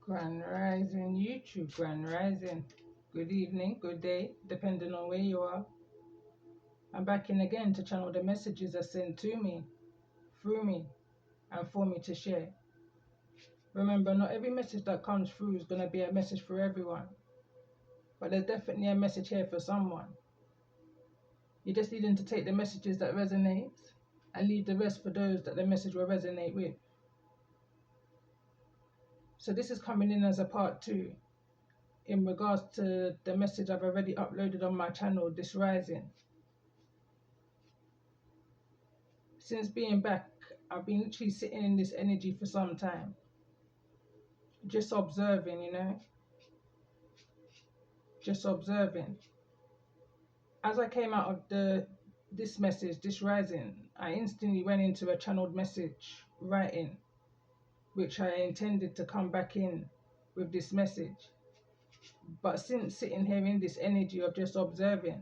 Grand Rising YouTube, Grand Rising. Good evening, good day, depending on where you are. I'm back in again to channel the messages that sent to me, through me, and for me to share. Remember, not every message that comes through is going to be a message for everyone, but there's definitely a message here for someone. You're just needing to take the messages that resonate and leave the rest for those that the message will resonate with. So this is coming in as a part 2 in regards to the message I've already uploaded on my channel, This Rising. Since being back, I've been literally sitting in this energy for some time, just observing, just observing. As I came out of this message, This Rising, I instantly went into a channeled message writing, which I intended to come back in with this message. But since sitting here in this energy of just observing,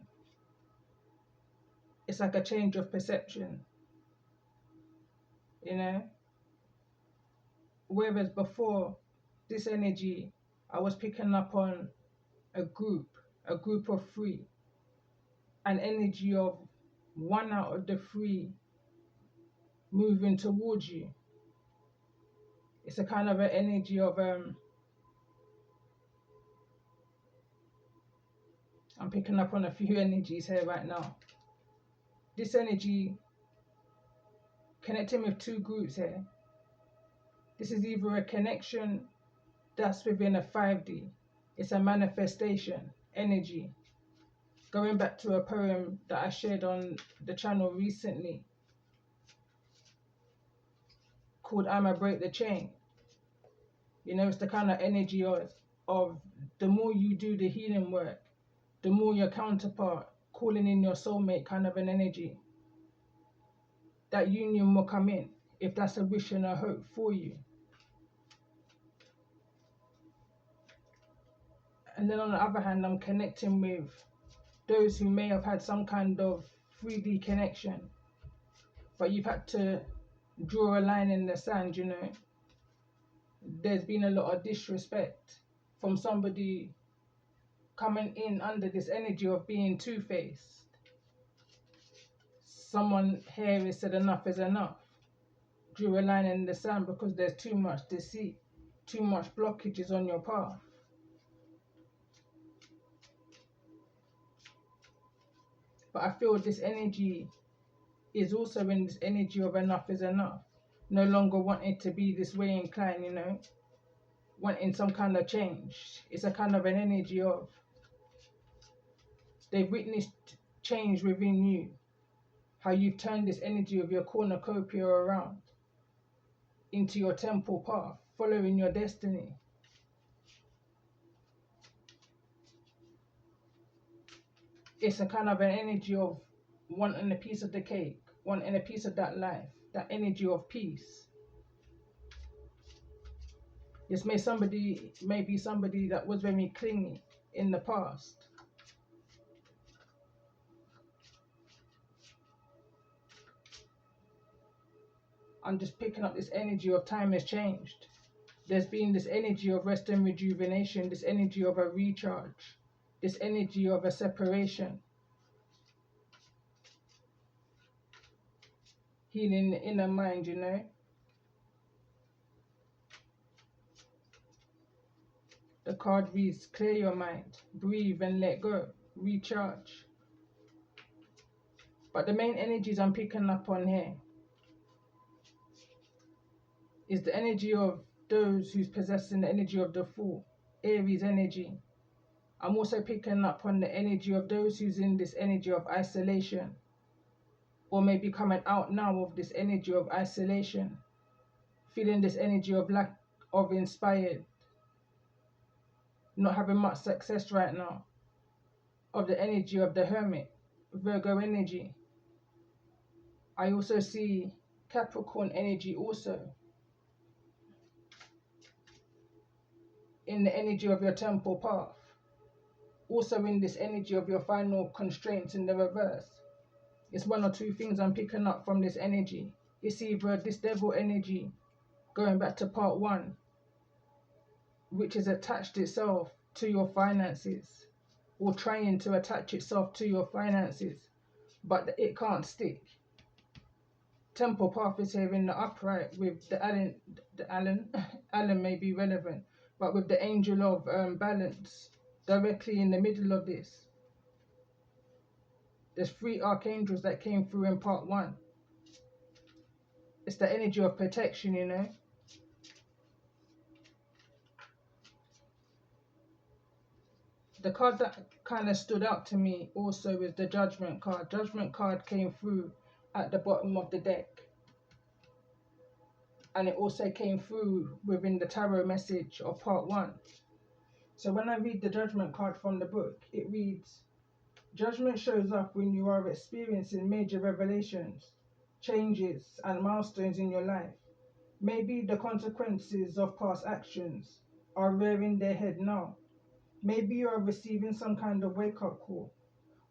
it's like a change of perception, Whereas before, this energy, I was picking up on a group of 3, an energy of 1 out of the 3 moving towards you. It's a kind of an energy of I'm picking up on a few energies here right now. This energy connecting with 2 groups here. This is either a connection that's within a 5D. It's a manifestation energy. Going back to a poem that I shared on the channel recently called I'ma Break the Chain. It's the kind of energy of the more you do the healing work, the more your counterpart calling in your soulmate kind of an energy. That union will come in if that's a wish and a hope for you. And then on the other hand, I'm connecting with those who may have had some kind of 3D connection, but you've had to draw a line in the sand, There's been a lot of disrespect from somebody coming in under this energy of being two-faced. Someone here has said enough is enough. Drew a line in the sand because there's too much deceit, too much blockages on your path. But I feel this energy is also in this energy of enough is enough. No longer wanting to be this way inclined, wanting some kind of change. It's a kind of an energy of they've witnessed change within you. How you've turned this energy of your cornucopia around into your temple path, following your destiny. It's a kind of an energy of wanting a piece of the cake, wanting a piece of that life, that energy of peace. This may be somebody that was very clingy in the past. I'm just picking up this energy of time has changed. There's been this energy of rest and rejuvenation, this energy of a recharge, this energy of a separation. Healing the inner mind, The card reads, clear your mind, breathe and let go, recharge. But the main energies I'm picking up on here is the energy of those who's possessing the energy of the Fool, Aries energy. I'm also picking up on the energy of those who's in this energy of isolation, or maybe coming out now of this energy of isolation, feeling this energy of lack of inspired, not having much success right now, of the energy of the Hermit, Virgo energy. I also see Capricorn energy also in the energy of your temple path, also in this energy of your final constraints in the reverse. It's 1 or 2 things I'm picking up from this energy. It's either this devil energy, going back to part 1, which has attached itself to your finances, or trying to attach itself to your finances, but it can't stick. Temple path is here in the upright with Allen may be relevant, but with the angel of balance directly in the middle of this. There's 3 archangels that came through in part 1. It's the energy of protection, you know. The card that kind of stood out to me also is the Judgment card. Judgment card came through at the bottom of the deck. And it also came through within the tarot message of part 1. So when I read the Judgment card from the book, it reads, Judgment shows up when you are experiencing major revelations, changes, and milestones in your life. Maybe the consequences of past actions are rearing their head now. Maybe you are receiving some kind of wake-up call.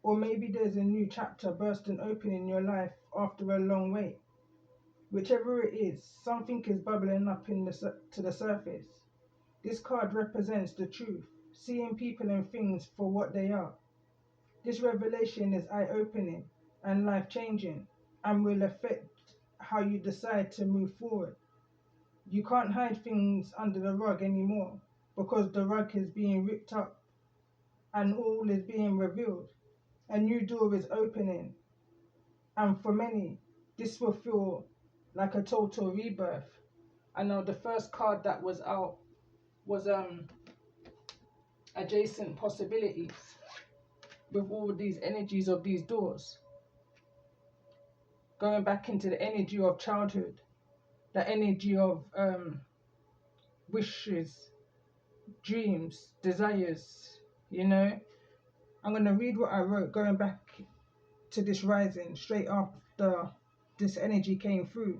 Or maybe there's a new chapter bursting open in your life after a long wait. Whichever it is, something is bubbling up to the surface. This card represents the truth, seeing people and things for what they are. This revelation is eye-opening and life-changing and will affect how you decide to move forward. You can't hide things under the rug anymore because the rug is being ripped up and all is being revealed. A new door is opening, and for many, this will feel like a total rebirth. I know the first card that was out was adjacent possibilities, with all these energies of these doors. Going back into the energy of childhood, the energy of wishes, dreams, desires, you know. I'm going to read what I wrote going back to this rising straight after this energy came through.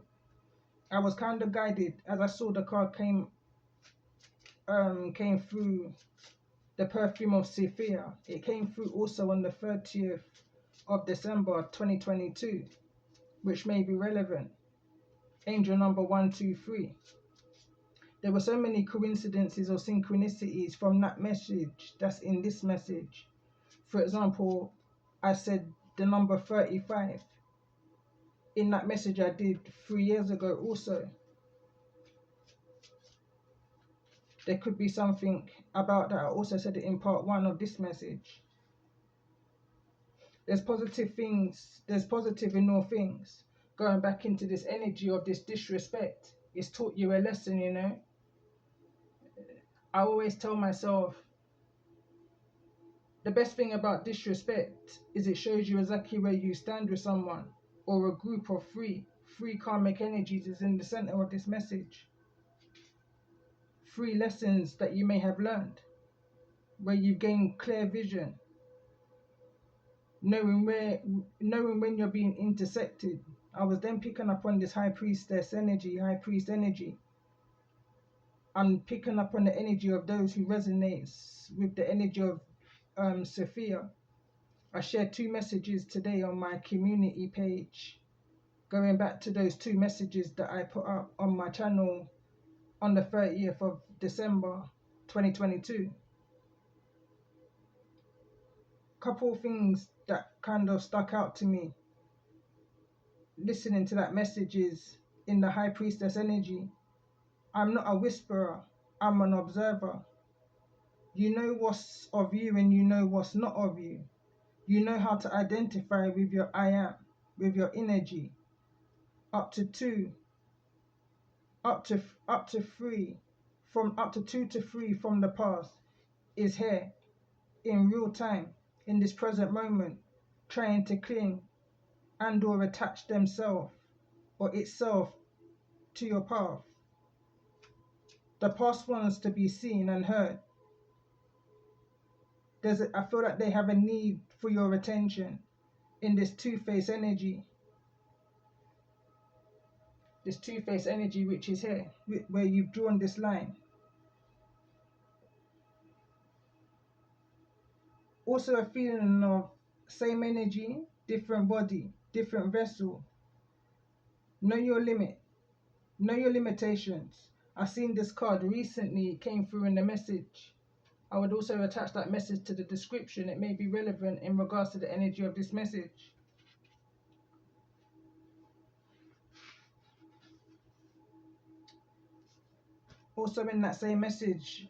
I was kind of guided as I saw the card came through, the perfume of Sophia. It came through also on the 30th of December 2022, which may be relevant. Angel number 123. There were so many coincidences or synchronicities from that message that's in this message. For example, I said the number 35 in that message I did 3 years ago also. There could be something about that. I also said it in part 1 of this message. There's positive things, there's positive in all things. Going back into this energy of this disrespect, it's taught you a lesson, you know. I always tell myself, the best thing about disrespect is it shows you exactly where you stand with someone or a group of 3 karmic energies is in the center of this message. 3 lessons that you may have learned, where you've gained clear vision, knowing when you're being intersected. I was then picking up on this high priest energy. I'm picking up on the energy of those who resonates with the energy of Sophia. I shared 2 messages today on my community page, going back to those 2 messages that I put up on my channel on the 30th of December 2022. Couple things that kind of stuck out to me listening to that message is in the high priestess energy. I'm not a whisperer, I'm an observer. You know what's of you and you know what's not of you. You know how to identify with your I am, with your energy. Up to 2 to 3 from the past is here in real time, in this present moment, trying to cling and or attach themselves or itself to your path. The past wants to be seen and heard. I feel like they have a need for your attention in this two-face energy. This two-face energy which is here, where you've drawn this line. Also a feeling of same energy, different body, different vessel. Know your limit. Know your limitations. I seen this card recently, it came through in the message. I would also attach that message to the description. It may be relevant in regards to the energy of this message. Also in that same message,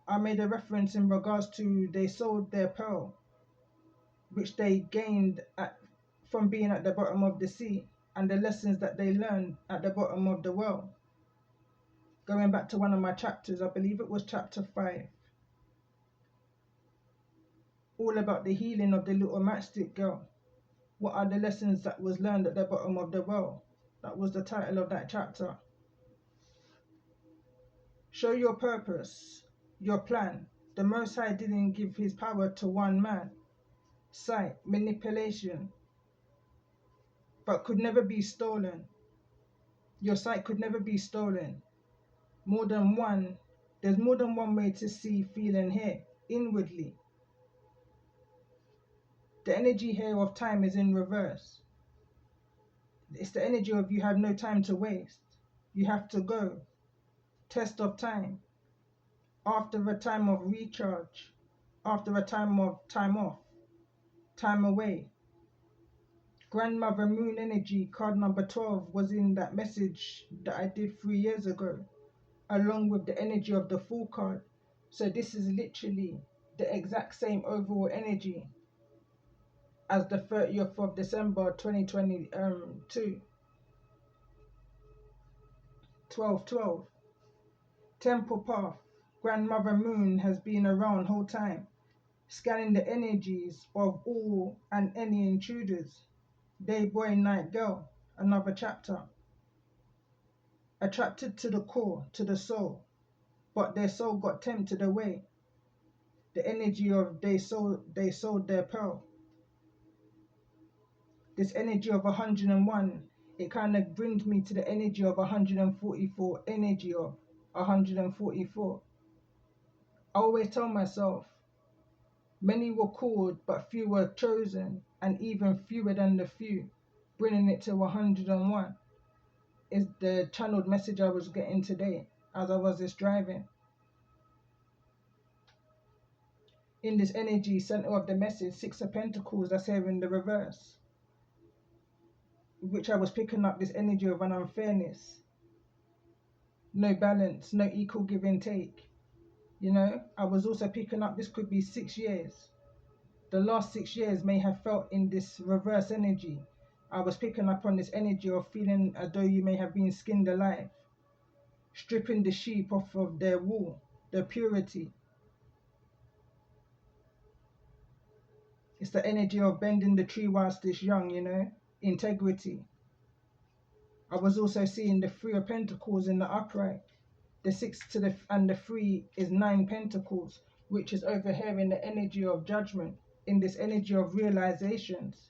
I made a reference in regards to they sold their pearl, which they gained from being at the bottom of the sea, and the lessons that they learned at the bottom of the well. Going back to one of my chapters, I believe it was chapter 5, all about the healing of the little matchstick girl. What are the lessons that was learned at the bottom of the well? That was the title of that chapter. Show your purpose, your plan. The Most High didn't give his power to one man. Sight, manipulation, but could never be stolen. Your sight could never be stolen. There's more than one way to see, feel, and hear inwardly. The energy here of time is in reverse. It's the energy of you have no time to waste. You have to go. Test of time. After a time of recharge. After a time of time off. Time away. Grandmother Moon Energy, card number 12, was in that message that I did 3 years ago, along with the energy of the Fool card. So this is literally the exact same overall energy as the 30th of December 2022. 12:12. Temple Path. Grandmother Moon has been around whole time, scanning the energies of all and any intruders. Day boy, night girl. Another chapter. Attracted to the core, to the soul, but their soul got tempted away. The energy of they sold their pearl. This energy of 101, it kind of brings me to the energy of 144, energy of 144. I always tell myself, many were called, but few were chosen, and even fewer than the few, bringing it to 101 is the channeled message I was getting today as I was just driving. In this energy, center of the message, 6 of Pentacles, that's here in the reverse, which I was picking up this energy of an unfairness, no balance, no equal give and take. You know, I was also picking up this could be 6 years. The last 6 years may have felt in this reverse energy. I was picking up on this energy of feeling as though you may have been skinned alive, stripping the sheep off of their wool, their purity. It's the energy of bending the tree whilst it's young, you know, integrity. I was also seeing the 3 of Pentacles in the upright. The 6 and the 3 is 9 Pentacles, which is over here in the energy of judgment, in this energy of realizations.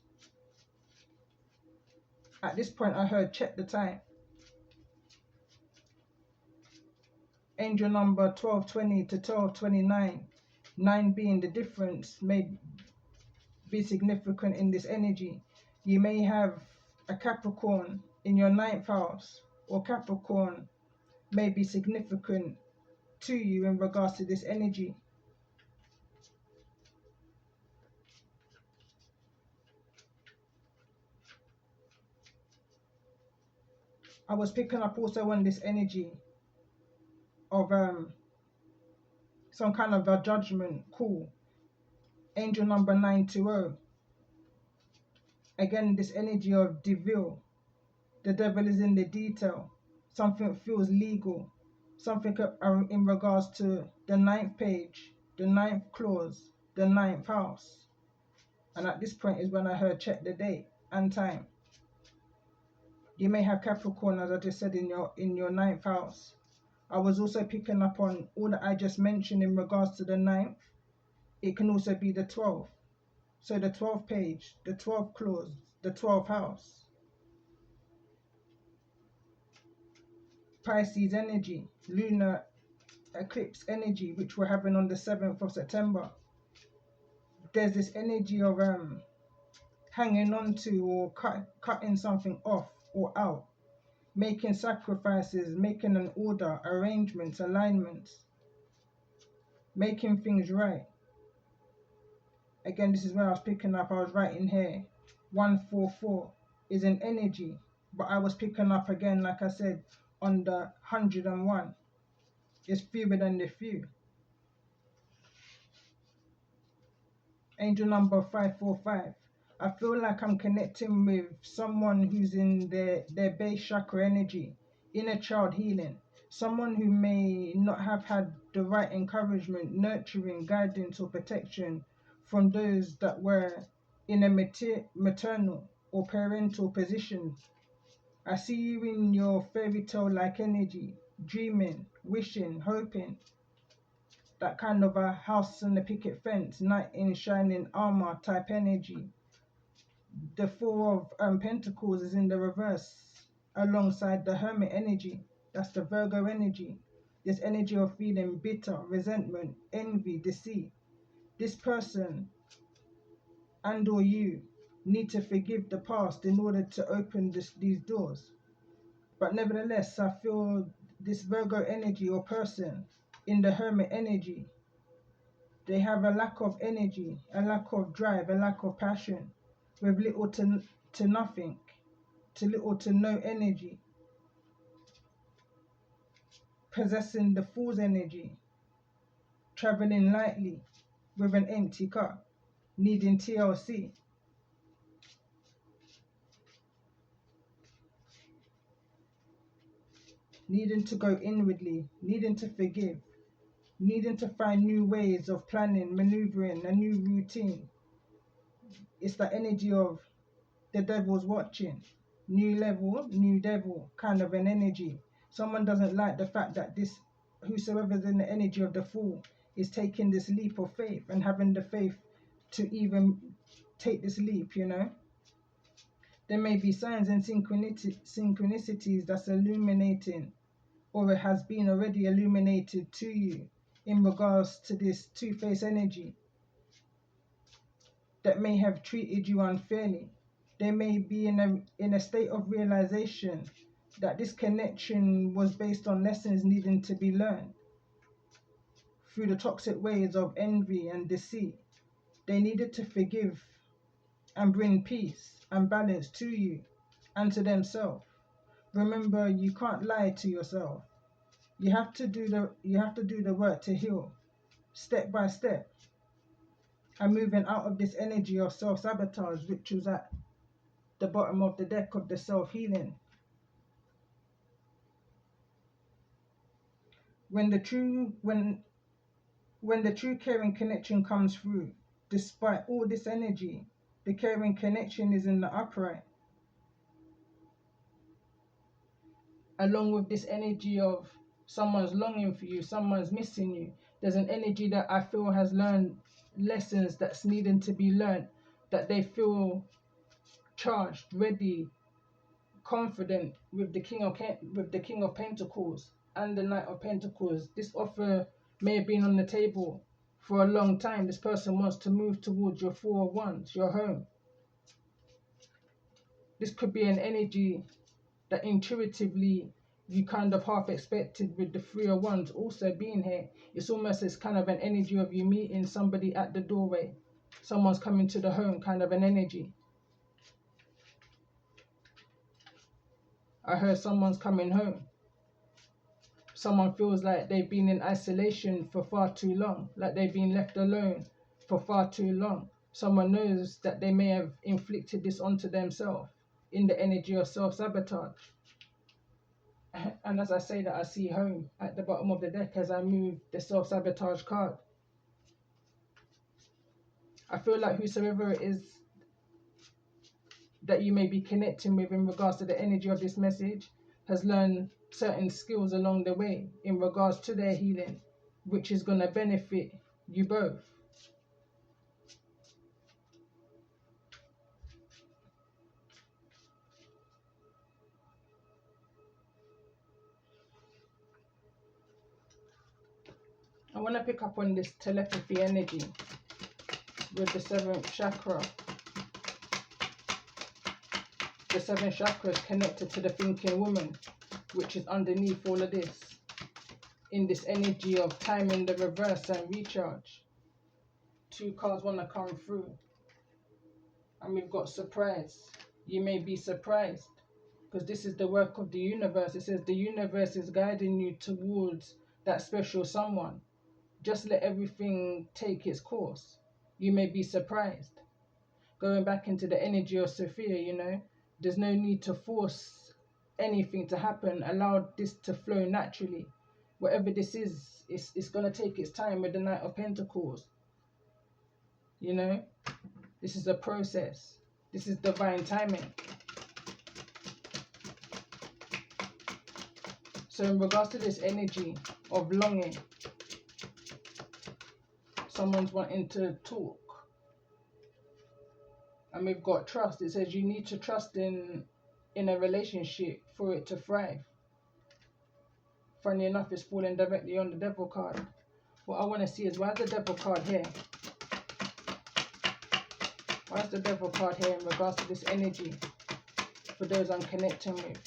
At this point, I heard check the time. Angel number 1220 to 1229, 9 being the difference, may be significant in this energy. You may have a Capricorn in your 9th house, or Capricorn may be significant to you in regards to this energy. I was picking up also on this energy of some kind of a judgment call. Angel number 920. Again, this energy of devil. The devil is in the detail. Something feels legal. Something in regards to the 9th page, the 9th clause, the 9th house. And at this point is when I heard check the date and time. You may have Capricorn, as I just said, in your 9th house. I was also picking up on all that I just mentioned in regards to the 9th. It can also be the 12th. So the 12th page, the 12th clause, the 12th house. Pisces energy, lunar eclipse energy, which we're having on the 7th of September. There's this energy of hanging on to or cutting something off or out. making sacrifices, making an order, arrangements, alignments, making things right. Again, this is where I was picking up, I was writing here, 144 is an energy, but I was picking up again, like I said, on the 101, it's fewer than the few. Angel number 545. I feel like I'm connecting with someone who's in their base chakra energy, inner child healing. Someone who may not have had the right encouragement, nurturing, guidance, or protection from those that were in a maternal or parental position. I see you in your fairy tale like energy, dreaming, wishing, hoping, that kind of a house on the picket fence, knight in shining armor type energy. The Four of Pentacles is in the reverse alongside the Hermit energy. That's the Virgo energy. This energy of feeling bitter, resentment, envy, deceit. This person and or you need to forgive the past in order to open these doors. But nevertheless, I feel this Virgo energy or person in the Hermit energy, they have a lack of energy, a lack of drive, a lack of passion, with little to nothing, to little to no energy, possessing the Fool's energy, traveling lightly with an empty cup, needing TLC. Needing to go inwardly, needing to forgive, needing to find new ways of planning, maneuvering, a new routine. It's the energy of the devil's watching. New level, new devil kind of an energy. Someone doesn't like the fact that this, whosoever's in the energy of the Fool, is taking this leap of faith and having the faith to even take this leap, you know. There may be signs and synchronicities that's illuminating, or it has been already illuminated to you in regards to this two-faced energy that may have treated you unfairly. They may be in a state of realization that this connection was based on lessons needing to be learned through the toxic ways of envy and deceit. They needed to forgive and bring peace and balance to you and to themselves. Remember, you can't lie to yourself. You have to do the work to heal, step by step, and moving out of this energy of self-sabotage, which was at the bottom of the deck of the self-healing. When the true caring connection comes through, despite all this energy, the caring connection is in the upright. Along with this energy of someone's longing for you, someone's missing you, there's an energy that I feel has learned lessons that's needing to be learned, that they feel charged, ready, confident with the King of Pentacles and the Knight of Pentacles. This offer may have been on the table for a long time. This person wants to move towards your Four of Wands, your home. This could be an energy that intuitively you kind of half expected, with the Three of Wands also being here. It's almost as kind of an energy of you meeting somebody at the doorway. Someone's coming to the home, kind of an energy. I heard someone's coming home. Someone feels like they've been in isolation for far too long, like they've been left alone for far too long. Someone knows that they may have inflicted this onto themselves in the energy of self-sabotage. And as I say that, I see home at the bottom of the deck as I move the self-sabotage card. I feel like whosoever it is that you may be connecting with in regards to the energy of this message has learned certain skills along the way in regards to their healing, which is going to benefit you both. I want to pick up on this telepathy energy with the 7th chakra. the 7 chakras connected to the thinking woman, which is underneath all of this, in this energy of time in the reverse and recharge. 2 cards want to come through. And we've got surprise. You may be surprised, because this is the work of the universe. It says the universe is guiding you towards that special someone. Just let everything take its course. You may be surprised. Going back into the energy of Sophia, you know, there's no need to force anything to happen. Allow this to flow naturally. Whatever this is, it's going to take its time with the Knight of Pentacles. You know, this is a process. This is divine timing. So in regards to this energy of longing, someone's wanting to talk. And we've got trust. It says you need to trust in a relationship for it to thrive. Funny enough, it's falling directly on the Devil card. What I want to see is, why is the Devil card here? Why is the Devil card here in regards to this energy for those I'm connecting with?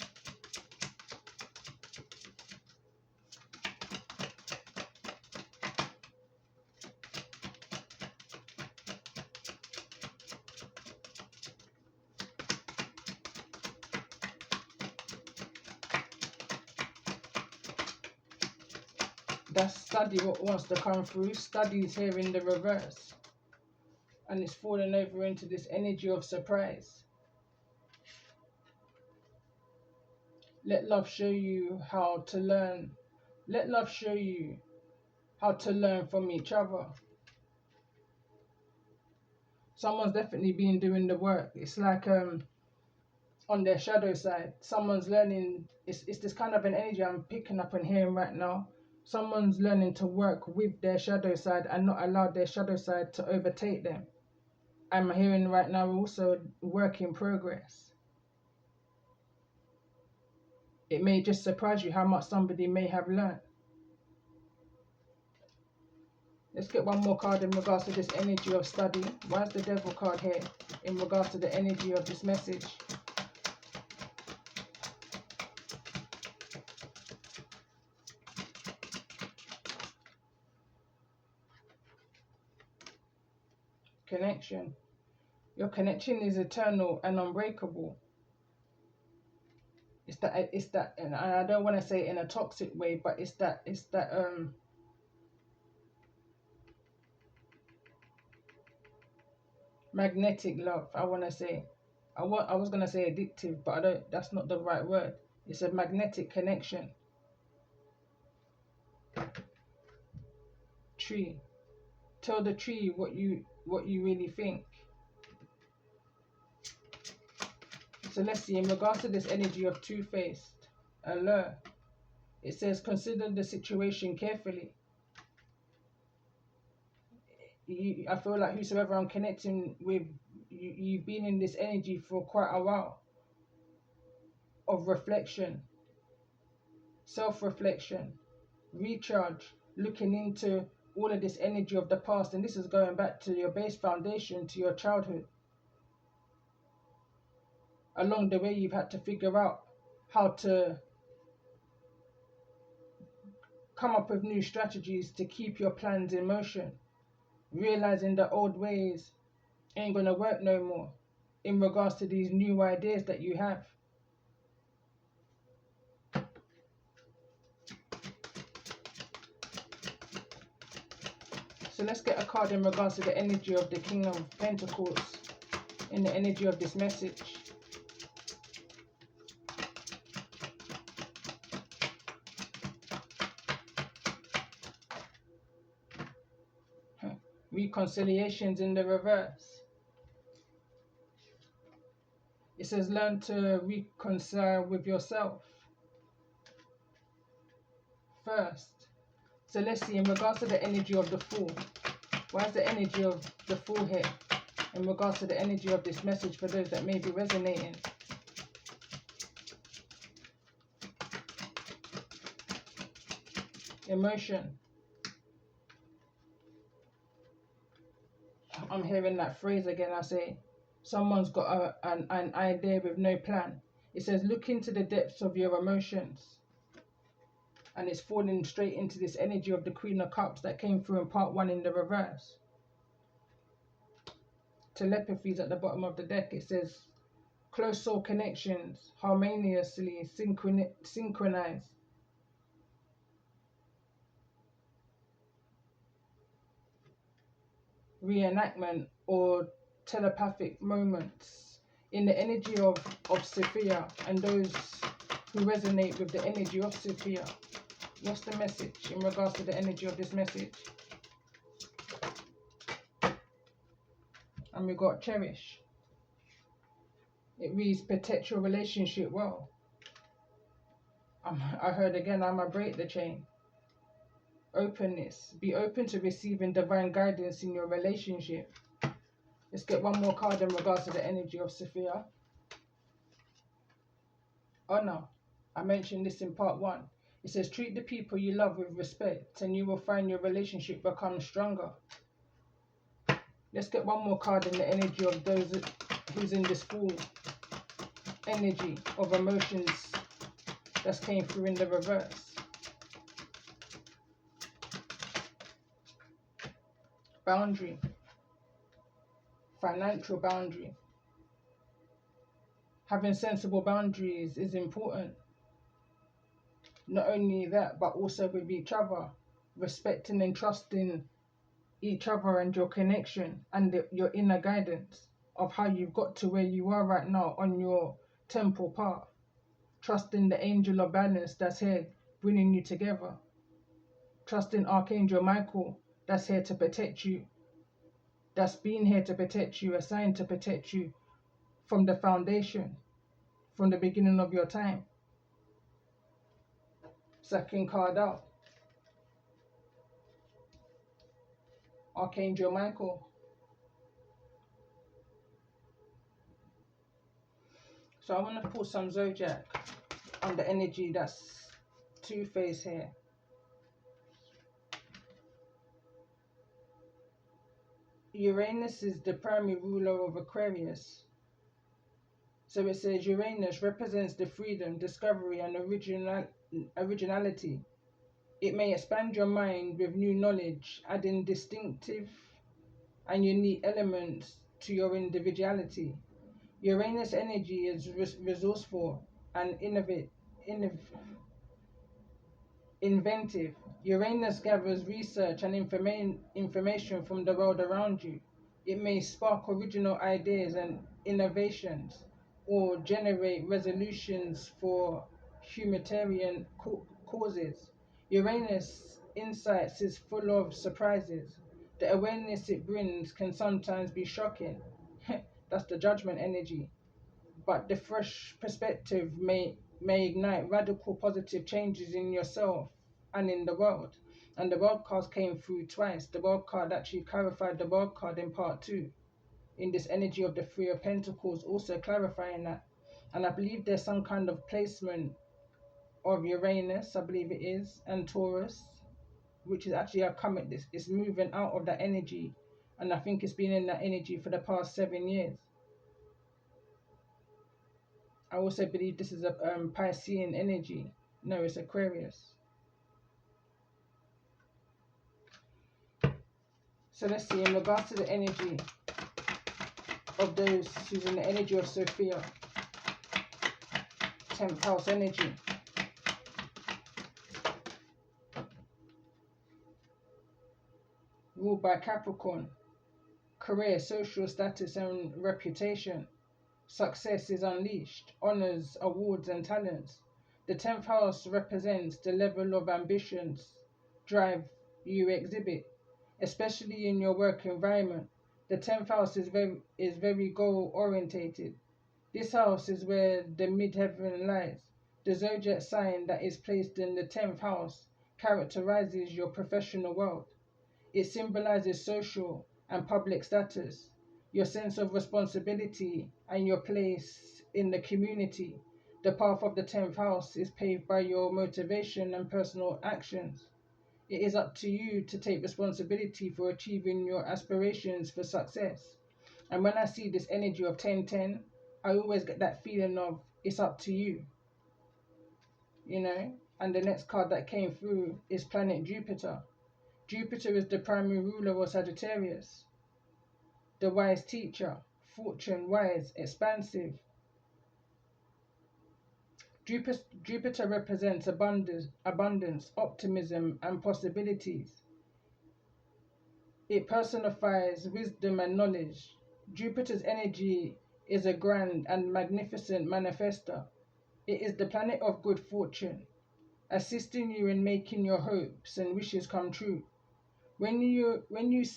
That's study what wants to come through. Study is here in the reverse. And it's falling over into this energy of surprise. Let love show you how to learn. Let love show you how to learn from each other. Someone's definitely been doing the work. It's like on their shadow side. Someone's learning. It's this kind of an energy I'm picking up and hearing right now. Someone's learning to work with their shadow side and not allow their shadow side to overtake them. I'm hearing right now also work in progress. It may just surprise you how much somebody may have learned. Let's get one more card in regards to this energy of study. Why is the Devil card here in regards to the energy of this message? Connection. Your connection is eternal and unbreakable. It's that, and I don't want to say in a toxic way, but it's that magnetic love. I want to say, I was gonna say addictive, but I don't. That's not the right word. It's a magnetic connection. Tree. Tell the tree what you really think. So let's see, in regards to this energy of two-faced, alert. It says, consider the situation carefully. I feel like whosoever I'm connecting with, you've been in this energy for quite a while. Of reflection, self-reflection, recharge, looking into all of this energy of the past. And this is going back to your base foundation, to your childhood. Along the way, you've had to figure out how to come up with new strategies to keep your plans in motion. Realizing that old ways ain't going to work no more in regards to these new ideas that you have. So let's get a card in regards to the energy of the King of Pentacles in the energy of this message. Reconciliations in the reverse. It says learn to reconcile with yourself first. So let's see, in regards to the energy of the Fool. Why is the energy of the Fool here? In regards to the energy of this message for those that may be resonating. Emotion. I'm hearing that phrase again. I say, Someone's got an idea with no plan. It says, look into the depths of your emotions. And it's falling straight into this energy of the Queen of Cups that came through in part 1 in the reverse. Telepathy's at the bottom of the deck. It says, close soul connections, harmoniously synchronized. Reenactment or telepathic moments in the energy of Sophia, and those who resonate with the energy of Sophia. What's the message in regards to the energy of this message? And we got cherish. It reads protect your relationship well. I heard again, I'ma break the chain. Openness. Be open to receiving divine guidance in your relationship. Let's get one more card in regards to the energy of Sophia. Honor. I mentioned this in part 1. It says treat the people you love with respect and you will find your relationship becomes stronger. Let's get one more card in the energy of those who's in this full energy of emotions that came through in the reverse. Boundary. Financial boundary. Having sensible boundaries is important. Not only that, but also with each other. Respecting and trusting each other and your connection and your inner guidance of how you've got to where you are right now on your temple path. Trusting the angel of balance that's here bringing you together. Trusting Archangel Michael that's here to protect you. That's been here to protect you, assigned to protect you from the foundation, from the beginning of your time. Second card out. Archangel Michael. So I want to pull some zodiac on the energy that's two-faced here. Uranus is the primary ruler of Aquarius. So it says Uranus represents the freedom, discovery, and originality. It may expand your mind with new knowledge, adding distinctive and unique elements to your individuality. Uranus energy is resourceful and inventive. Uranus gathers research and information from the world around you. It may spark original ideas and innovations or generate resolutions for humanitarian causes. Uranus insights is full of surprises. The awareness it brings can sometimes be shocking. That's the judgment energy. But the fresh perspective may ignite radical positive changes in yourself and in the world. And the world card came through twice. The world card actually clarified the world card in part 2. In this energy of the Three of Pentacles, also clarifying that. And I believe there's some kind of placement of Uranus, I believe it is, and Taurus, which is actually a comet. This is moving out of that energy. And I think it's been in that energy for the past 7 years. I also believe this is a Piscean energy. No, it's Aquarius. So let's see, in regards to the energy of those who's in the energy of Sophia, 10th house energy. Ruled by Capricorn. Career, social status and reputation. Success is unleashed. Honors, awards and talents. The 10th house represents the level of ambitions, drive you exhibit, especially in your work environment. The 10th house is very goal orientated. This house is where the midheaven lies. The zodiac sign that is placed in the 10th house characterizes your professional world. It symbolizes social and public status, your sense of responsibility and your place in the community. The path of the 10th house is paved by your motivation and personal actions. It is up to you to take responsibility for achieving your aspirations for success. And when I see this energy of 10-10, I always get that feeling of it's up to you, you know. And the next card that came through is planet Jupiter. Jupiter is the primary ruler of Sagittarius, the wise teacher, fortune, wise, expansive. Jupiter represents abundance, optimism, and possibilities. It personifies wisdom and knowledge. Jupiter's energy is a grand and magnificent manifester. It is the planet of good fortune, assisting you in making your hopes and wishes come true. When you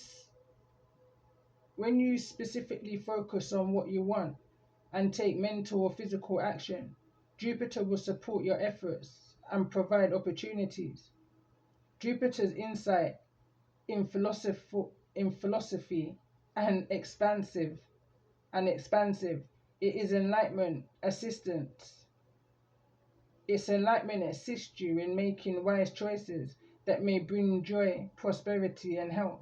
specifically focus on what you want and take mental or physical action, Jupiter will support your efforts and provide opportunities. Jupiter's insight in philosophy and expansive. It is enlightenment assistance. Its enlightenment assists you in making wise choices that may bring joy, prosperity, and health.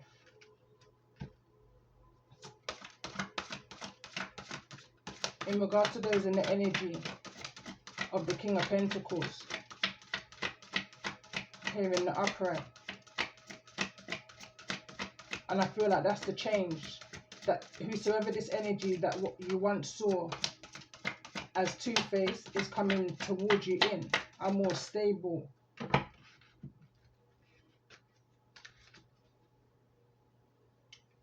In regards to those in the energy of the King of Pentacles, here in the upright, and I feel like that's the change, that whosoever this energy that what you once saw as two-faced is coming towards you in a more stable,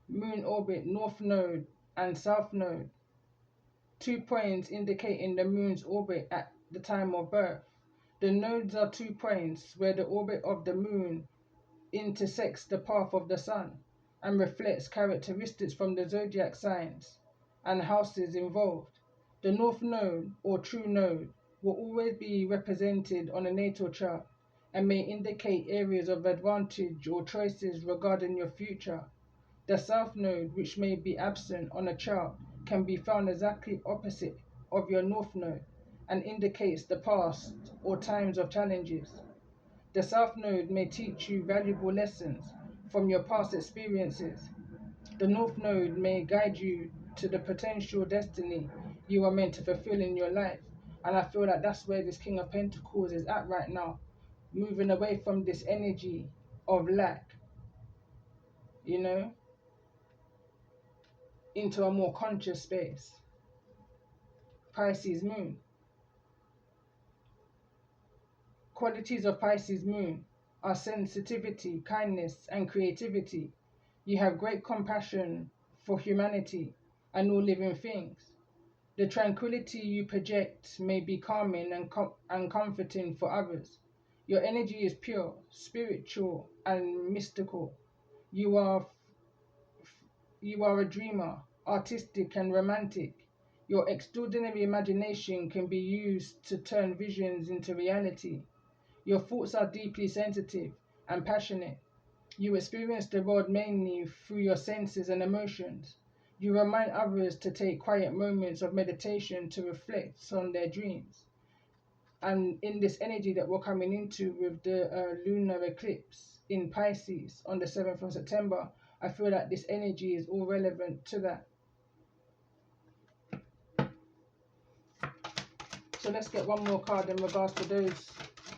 moon orbit, north node and south node. 2 points indicating the moon's orbit at the time of birth. The nodes are 2 points where the orbit of the moon intersects the path of the sun and reflects characteristics from the zodiac signs and houses involved. The north node or true node will always be represented on a natal chart and may indicate areas of advantage or choices regarding your future. The south node, which may be absent on a chart, can be found exactly opposite of your north node and indicates the past or times of challenges. The south node may teach you valuable lessons from your past experiences. The north node may guide you to the potential destiny you are meant to fulfill in your life. And I feel like that's where this King of Pentacles is at right now, moving away from this energy of lack, you know, into a more conscious space. Pisces moon. Qualities of Pisces moon are sensitivity, kindness, and creativity. You have great compassion for humanity and all living things. The tranquility you project may be calming and comforting for others. Your energy is pure, spiritual, and mystical. You are a dreamer, artistic and romantic. Your extraordinary imagination can be used to turn visions into reality. Your thoughts are deeply sensitive and passionate. You experience the world mainly through your senses and emotions. You remind others to take quiet moments of meditation to reflect on their dreams. And in this energy that we're coming into with the lunar eclipse in Pisces on the 7th of September, I feel like this energy is all relevant to that. So let's get one more card in regards to those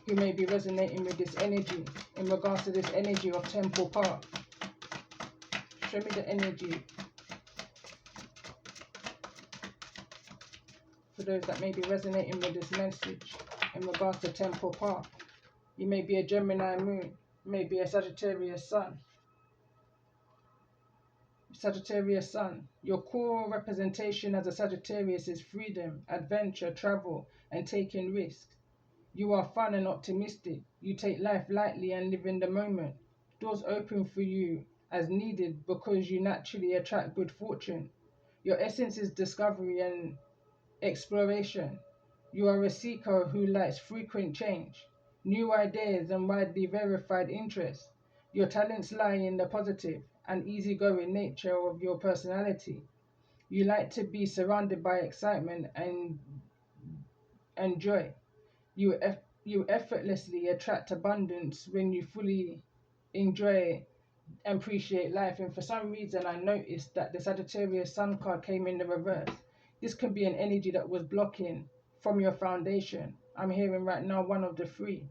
who may be resonating with this energy, in regards to this energy of Temple Park. Show me the energy for those that may be resonating with this message in regards to Temple Park. You may be a Gemini moon, may be a Sagittarius sun. Sagittarius sun. Your core representation as a Sagittarius is freedom, adventure, travel, and taking risks. You are fun and optimistic. You take life lightly and live in the moment. Doors open for you as needed because you naturally attract good fortune. Your essence is discovery and exploration. You are a seeker who likes frequent change, new ideas, and widely verified interests. Your talents lie in the positive and easygoing nature of your personality. You like to be surrounded by excitement and joy. You effortlessly attract abundance when you fully enjoy and appreciate life. And for some reason, I noticed that the Sagittarius Sun card came in the reverse. This could be an energy that was blocking from your foundation. I'm hearing right now one of the three.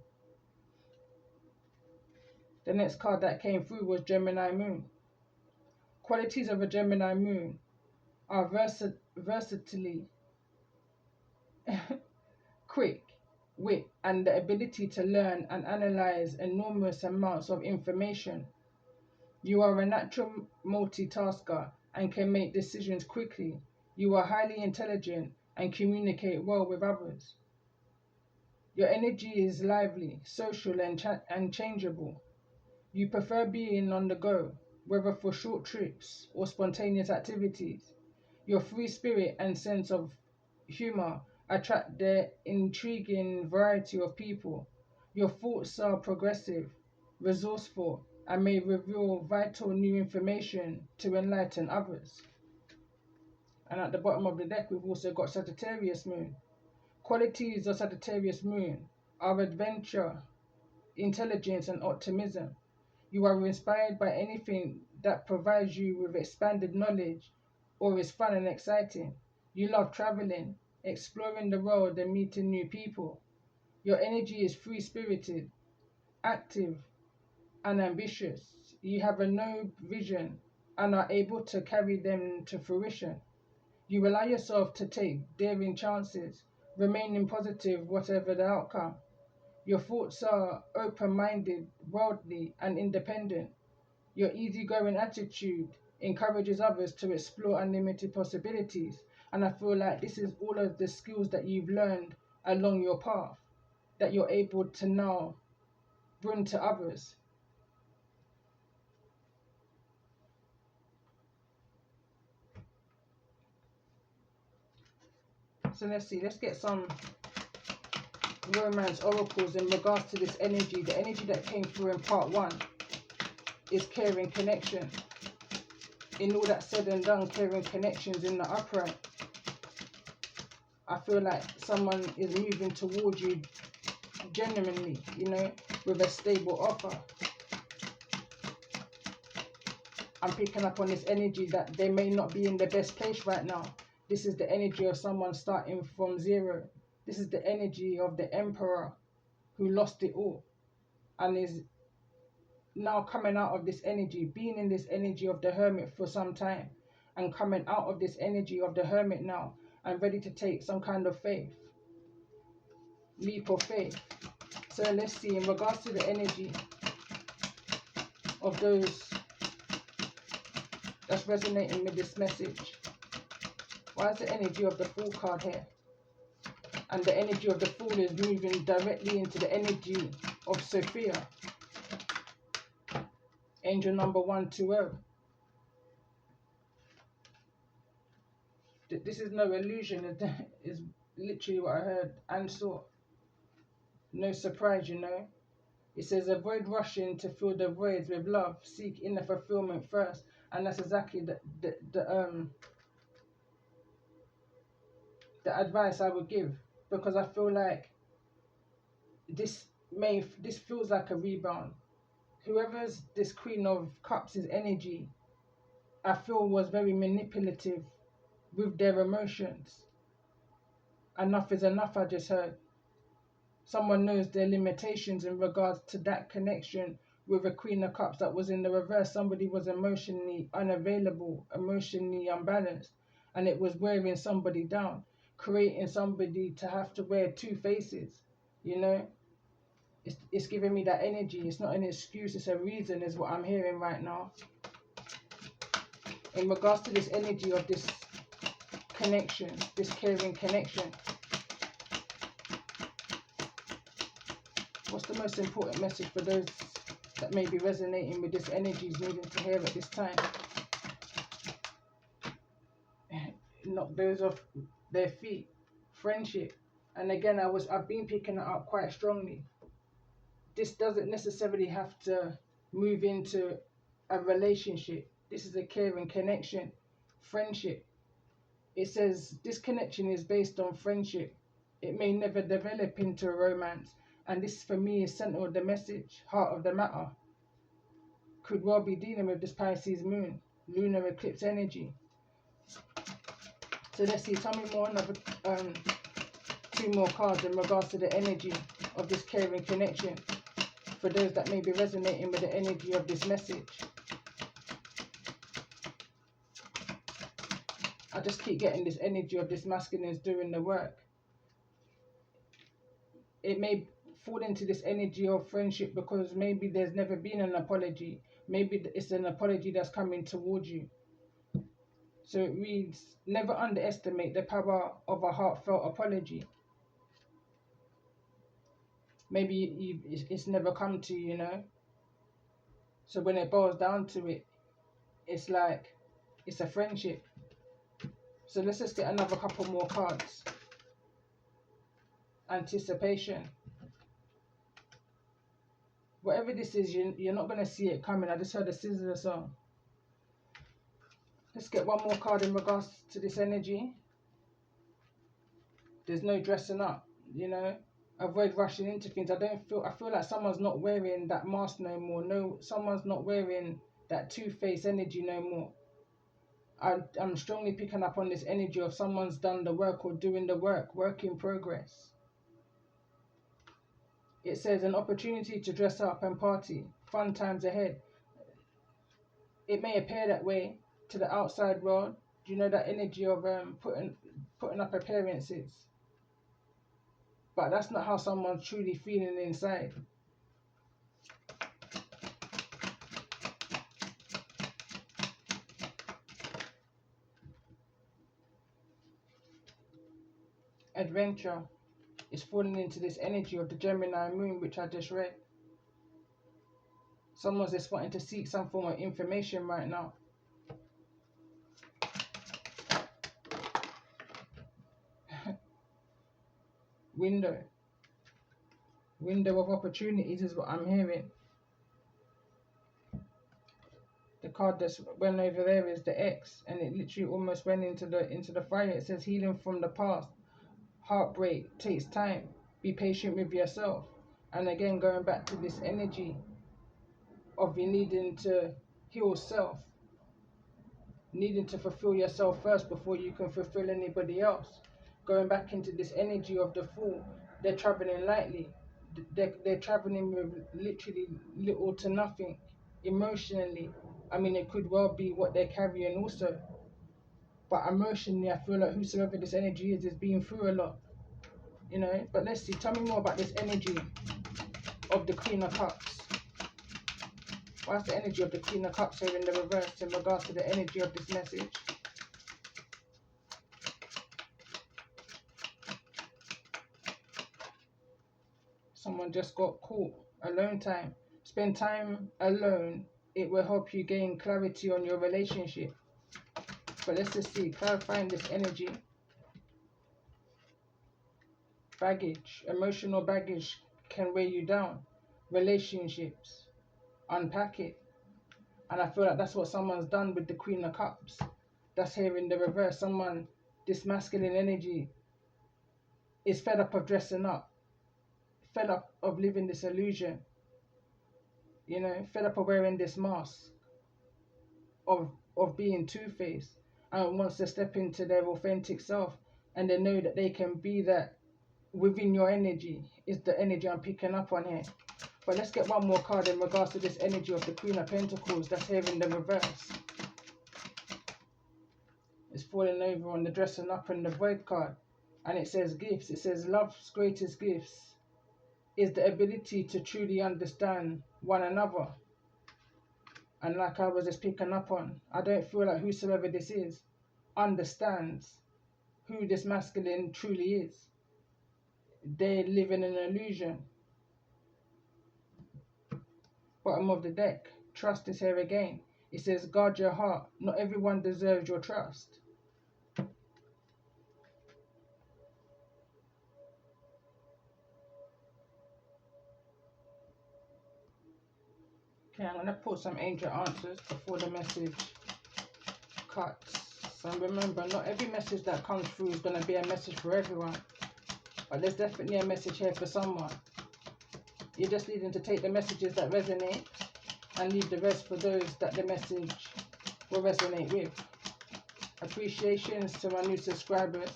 The next card that came through was Gemini Moon. Qualities of a Gemini Moon are versatility, quick wit, and the ability to learn and analyze enormous amounts of information. You are a natural multitasker and can make decisions quickly. You are highly intelligent and communicate well with others. Your energy is lively, social, and changeable. You prefer being on the go, whether for short trips or spontaneous activities. Your free spirit and sense of humor attract the intriguing variety of people. Your thoughts are progressive, resourceful, and may reveal vital new information to enlighten others. And at the bottom of the deck, we've also got Sagittarius Moon. Qualities of Sagittarius Moon are adventure, intelligence, and optimism. You are inspired by anything that provides you with expanded knowledge or is fun and exciting. You love traveling, exploring the world, and meeting new people. Your energy is free-spirited, active, and ambitious. You have a noble vision and are able to carry them to fruition. You allow yourself to take daring chances, remaining positive whatever the outcome. Your thoughts are open-minded, worldly, and independent. Your easygoing attitude encourages others to explore unlimited possibilities. And I feel like this is all of the skills that you've learned along your path that you're able to now bring to others. So let's see, let's get some romance oracles in regards to this energy. The energy that came through in part one is caring connection. In all that said and done, caring connections in the upright. I feel like someone is moving towards you genuinely, with a stable offer. I'm picking up on this energy that they may not be in the best place right now. This is the energy of someone starting from zero. This is the energy of the emperor who lost it all and is now coming out of this energy, being in this energy of the hermit for some time, and coming out of this energy of the hermit now and ready to take some kind of leap of faith. So let's see, in regards to the energy of those that's resonating with this message. Why is the energy of the Fool card here? And the energy of the Fool is moving directly into the energy of Sophia. Angel number 120. This is no illusion. It is literally what I heard and saw. No surprise, It says, avoid rushing to fill the voids with love. Seek inner fulfillment first. And that's exactly the advice I would give. Because I feel like this feels like a rebound. Whoever's this Queen of Cups' energy, I feel was very manipulative with their emotions. Enough is enough, I just heard. Someone knows their limitations in regards to that connection with a Queen of Cups that was in the reverse. Somebody was emotionally unavailable, emotionally unbalanced, and it was wearing somebody down, creating somebody to have to wear two faces, It's giving me that energy. It's not an excuse, it's a reason, is what I'm hearing right now. In regards to this energy of this connection, this caring connection, what's the most important message for those that may be resonating with this energy is needing to hear at this time? Knock those off their feet. Friendship. And again, I've been picking it up quite strongly. This doesn't necessarily have to move into a relationship. This is a caring connection, friendship. It says this connection is based on friendship. It may never develop into a romance. And this for me is center of the message, heart of the matter. could well be dealing with this Pisces moon, lunar eclipse energy. So let's see, tell me more, another 2 more cards in regards to the energy of this caring connection for those that may be resonating with the energy of this message. I just keep getting this energy of this masculine is doing the work. It may fall into this energy of friendship because maybe there's never been an apology. Maybe it's an apology that's coming towards you. So it reads, never underestimate the power of a heartfelt apology. Maybe it's never come to you, you know. So when it boils down to it, it's like, it's a friendship. So let's just get another couple more cards. Anticipation. Whatever this is, you're not going to see it coming. I just heard a scissor song. Let's get one more card in regards to this energy. There's no dressing up, you know. Avoid rushing into things. I feel like someone's not wearing that mask no more. No, someone's not wearing that two-faced energy no more. I'm strongly picking up on this energy of someone's done the work or doing the work in progress. It says an opportunity to dress up and party, fun times ahead. It may appear that way to the outside world. Do you know that energy of putting up appearances? But that's not how someone's truly feeling inside. Adventure is falling into this energy of the Gemini moon, which I just read. Someone's just wanting to seek some form of information right now. Window of opportunities is what I'm hearing. The card that went over there is the X, and it literally almost went into the fire. It says healing from the past. Heartbreak takes time. Be patient with yourself. And again, going back to this energy of you needing to heal self, needing to fulfill yourself first before you can fulfill anybody else. Going back into this energy of the Fool, they're traveling lightly. They're traveling with literally little to nothing emotionally. I mean, it could well be what they're carrying also. But emotionally, I feel like whosoever this energy is being through a lot. You know, but let's see. Tell me more about this energy of the Queen of Cups. Why is the energy of the Queen of Cups here in the reverse in regards to the energy of this message? Someone just got caught. Alone time. Spend time alone. It will help you gain clarity on your relationship. But let's just see. Clarifying this energy. Baggage. Emotional baggage can weigh you down. Relationships. Unpack it. And I feel like that's what someone's done with the Queen of Cups. That's here in the reverse. Someone, this masculine energy, is fed up of dressing up. Fed up of living this illusion. You know, fed up of wearing this mask. Of being two-faced. And wants to step into their authentic self. And they know that they can be that within your energy. Is the energy I'm picking up on here. But let's get one more card in regards to this energy of the Queen of Pentacles that's here in the reverse. It's falling over on the dressing up and the void card. And it says gifts. It says love's greatest gifts is the ability to truly understand one another. And like I was just picking up on, I don't feel like whosoever this is understands who this masculine truly is. They live in an illusion. Bottom of the deck, trust is here again. It says guard your heart. Not everyone deserves your trust. Okay, I'm going to put some angel answers before the message cuts. So remember, not every message that comes through is going to be a message for everyone. But there's definitely a message here for someone. You're just needing to take the messages that resonate and leave the rest for those that the message will resonate with. Appreciations to my new subscribers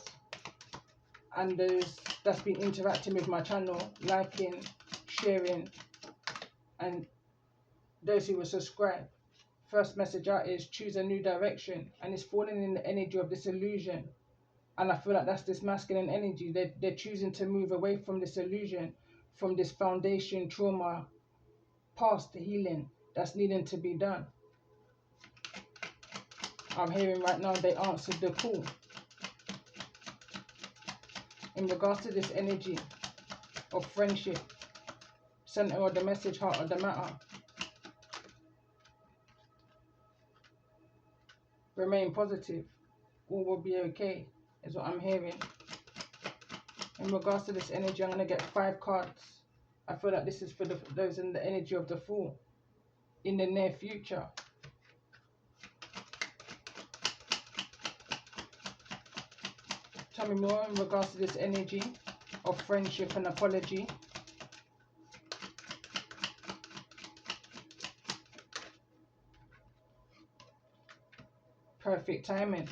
and those that's been interacting with my channel, liking, sharing, and those who will subscribe. First message out is choose a new direction, and it's falling in the energy of this illusion. And I feel like that's this masculine energy. They're choosing to move away from this illusion, from this foundation trauma, past healing that's needing to be done. I'm hearing right now they answered the call. In regards to this energy of friendship, center of the message, heart of the matter. Remain positive. All will be okay, is what I'm hearing. In regards to this energy, I'm going to get 5 cards. I feel like this is for those in the energy of the Fool. In the near future. Tell me more in regards to this energy of friendship and apology. Perfect timing.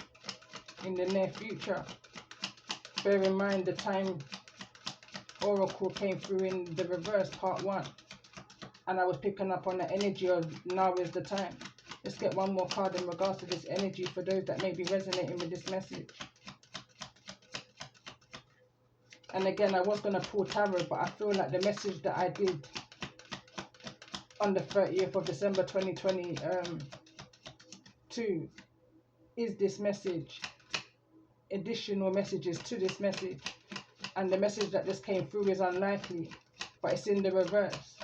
In the near future. Bear in mind the time Oracle came through in the reverse, part 1. And I was picking up on the energy of now is the time. Let's get one more card in regards to this energy for those that may be resonating with this message. And again, I was going to pull tarot, but I feel like the message that I did on the 30th of December 2022 is this message. Additional messages to this message. And the message that just came through is unlikely, but it's in the reverse.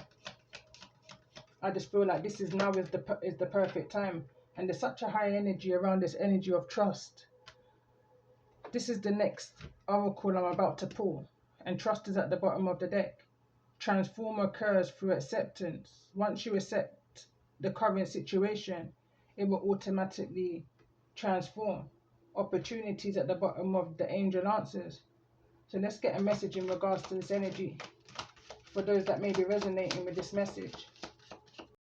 I just feel like this is now is the perfect time. And there's such a high energy around this energy of trust. This is the next oracle I'm about to pull, and trust is at the bottom of the deck. Transform occurs through acceptance. Once you accept the current situation, it will automatically transform. Opportunities at the bottom of the angel answers. So let's get a message in regards to this energy for those that may be resonating with this message.